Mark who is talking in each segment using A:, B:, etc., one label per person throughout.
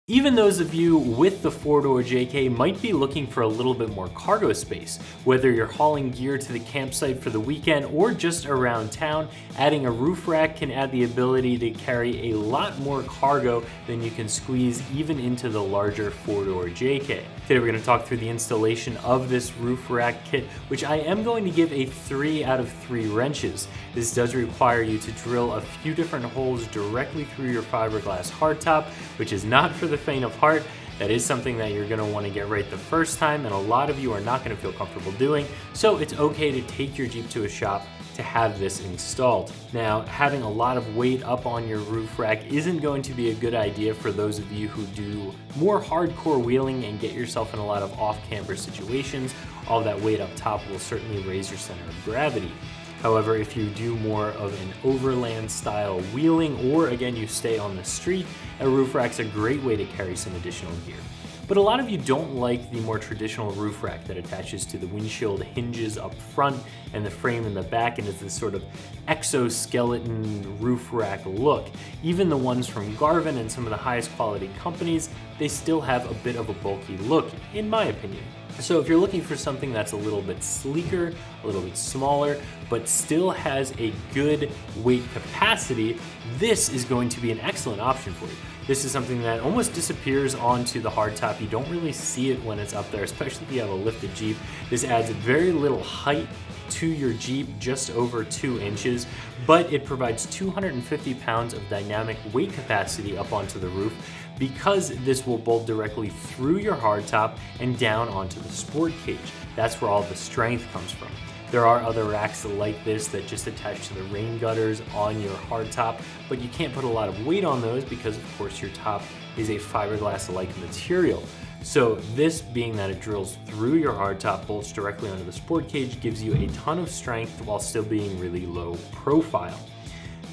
A: Even those of you with the four-door JK might be looking for a little bit more cargo space. Whether you're hauling gear to the campsite for the weekend or just around town, adding a roof rack can add the ability to carry a lot more cargo than you can squeeze even into the larger four-door JK. Today we're going to talk through the installation of this roof rack kit, which I am going to give a 3 out of 3 wrenches. This does require you to drill a few different holes directly through your fiberglass hardtop, which is not for the faint of heart. That is something that you're going to want to get right the first time, and a lot of you are not going to feel comfortable doing, so it's okay to take your Jeep to a shop to have this installed. Now, having a lot of weight up on your roof rack isn't going to be a good idea for those of you who do more hardcore wheeling and get yourself in a lot of off-camber situations. All that weight up top will certainly raise your center of gravity. However, if you do more of an overland style wheeling, or again, you stay on the street, a roof rack's a great way to carry some additional gear. But a lot of you don't like the more traditional roof rack that attaches to the windshield hinges up front and the frame in the back, and is this sort of exoskeleton roof rack look. Even the ones from Garvin and some of the highest quality companies, they still have a bit of a bulky look, in my opinion. So if you're looking for something that's a little bit sleeker, a little bit smaller, but still has a good weight capacity, this is going to be an excellent option for you. This is something that almost disappears onto the hardtop. You don't really see it when it's up there, especially if you have a lifted Jeep. This adds very little height to your Jeep, just over 2 inches, but it provides 250 pounds of dynamic weight capacity up onto the roof, because this will bolt directly through your hardtop and down onto the sport cage. That's where all the strength comes from. There are other racks like this that just attach to the rain gutters on your hardtop, but you can't put a lot of weight on those because, of course, your top is a fiberglass-like material. So this, being that it drills through your hardtop, bolts directly onto the sport cage, gives you a ton of strength while still being really low profile.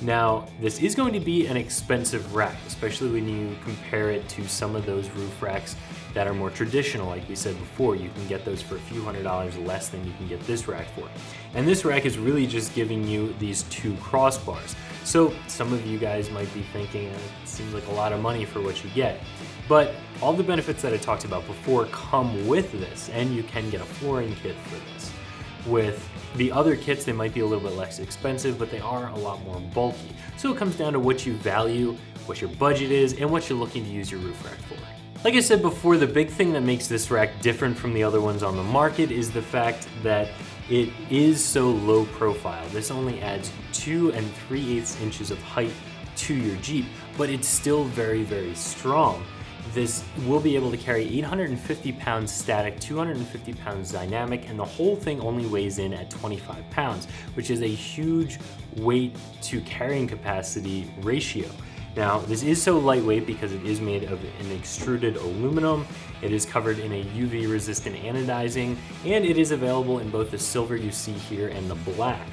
A: Now, this is going to be an expensive rack, especially when you compare it to some of those roof racks that are more traditional. Like we said before, you can get those for a few $100s less than you can get this rack for. And this rack is really just giving you these 2 crossbars. So some of you guys might be thinking, it seems like a lot of money for what you get. But all the benefits that I talked about before come with this, and you can get a flooring kit for this. With the other kits, they might be a little bit less expensive, but they are a lot more bulky. So it comes down to what you value, what your budget is, and what you're looking to use your roof rack for. Like I said before, the big thing that makes this rack different from the other ones on the market is the fact that it is so low profile. This only adds 2 3/8 inches of height to your Jeep, but it's still very, very strong. This will be able to carry 850 pounds static, 250 pounds dynamic, and the whole thing only weighs in at 25 pounds, which is a huge weight to carrying capacity ratio. Now, this is so lightweight because it is made of an extruded aluminum. It is covered in a UV resistant anodizing, and it is available in both the silver you see here and the black.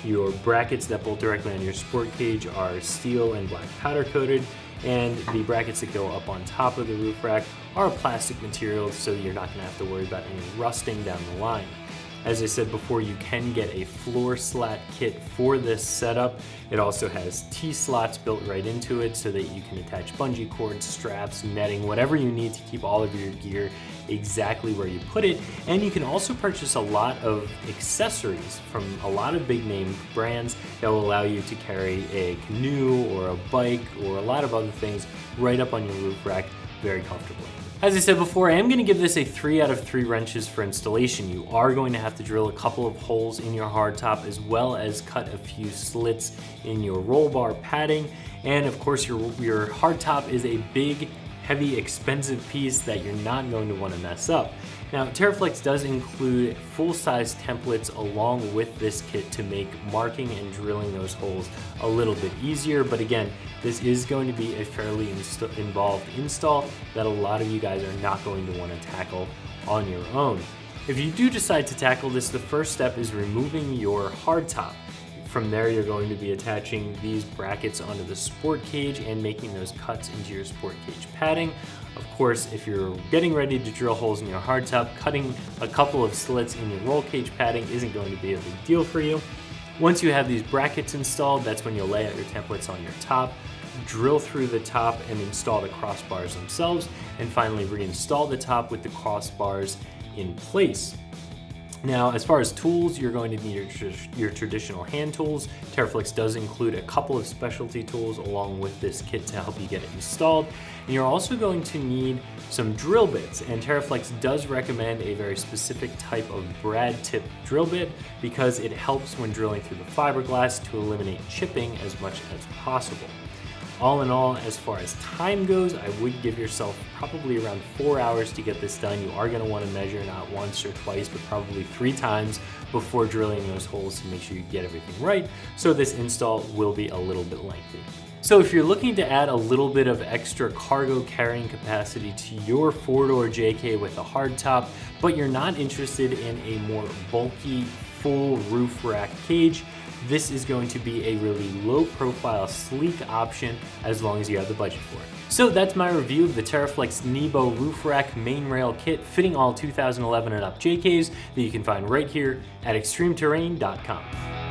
A: Your brackets that bolt directly on your sport cage are steel and black powder coated, and the brackets that go up on top of the roof rack are a plastic material, so you're not going to have to worry about any rusting down the line. As I said before, you can get a floor slat kit for this setup. It also has T-slots built right into it so that you can attach bungee cords, straps, netting, whatever you need to keep all of your gear exactly where you put it. And you can also purchase a lot of accessories from a lot of big name brands that will allow you to carry a canoe or a bike or a lot of other things right up on your roof rack very comfortably. As I said before, I am going to give this a 3 out of 3 wrenches for installation. You are going to have to drill a couple of holes in your hardtop, as well as cut a few slits in your roll bar padding. And of course, your hardtop is a big, heavy, expensive piece that you're not going to want to mess up. Now, Teraflex does include full-size templates along with this kit to make marking and drilling those holes a little bit easier. But again, this is going to be a fairly involved install that a lot of you guys are not going to want to tackle on your own. If you do decide to tackle this, the first step is removing your hardtop. From there, you're going to be attaching these brackets onto the sport cage and making those cuts into your sport cage padding. Of course, if you're getting ready to drill holes in your hardtop, cutting a couple of slits in your roll cage padding isn't going to be a big deal for you. Once you have these brackets installed, that's when you'll lay out your templates on your top. drill through the top and install the crossbars themselves, and finally reinstall the top with the crossbars in place. Now, as far as tools, you're going to need your traditional hand tools. Teraflex does include a couple of specialty tools along with this kit to help you get it installed. And you're also going to need some drill bits, and Teraflex does recommend a very specific type of brad tip drill bit because it helps when drilling through the fiberglass to eliminate chipping as much as possible. All in all, as far as time goes, I would give yourself probably around 4 hours to get this done. You are going to want to measure not once or twice, but probably 3 times before drilling those holes to make sure you get everything right. So this install will be a little bit lengthy. So if you're looking to add a little bit of extra cargo carrying capacity to your 4-door JK with a hardtop, but you're not interested in a more bulky full roof rack cage, this is going to be a really low profile, sleek option as long as you have the budget for it. So that's my review of the Teraflex Nebo roof rack main rail kit fitting all 2011 and up JKs that you can find right here at extremeterrain.com.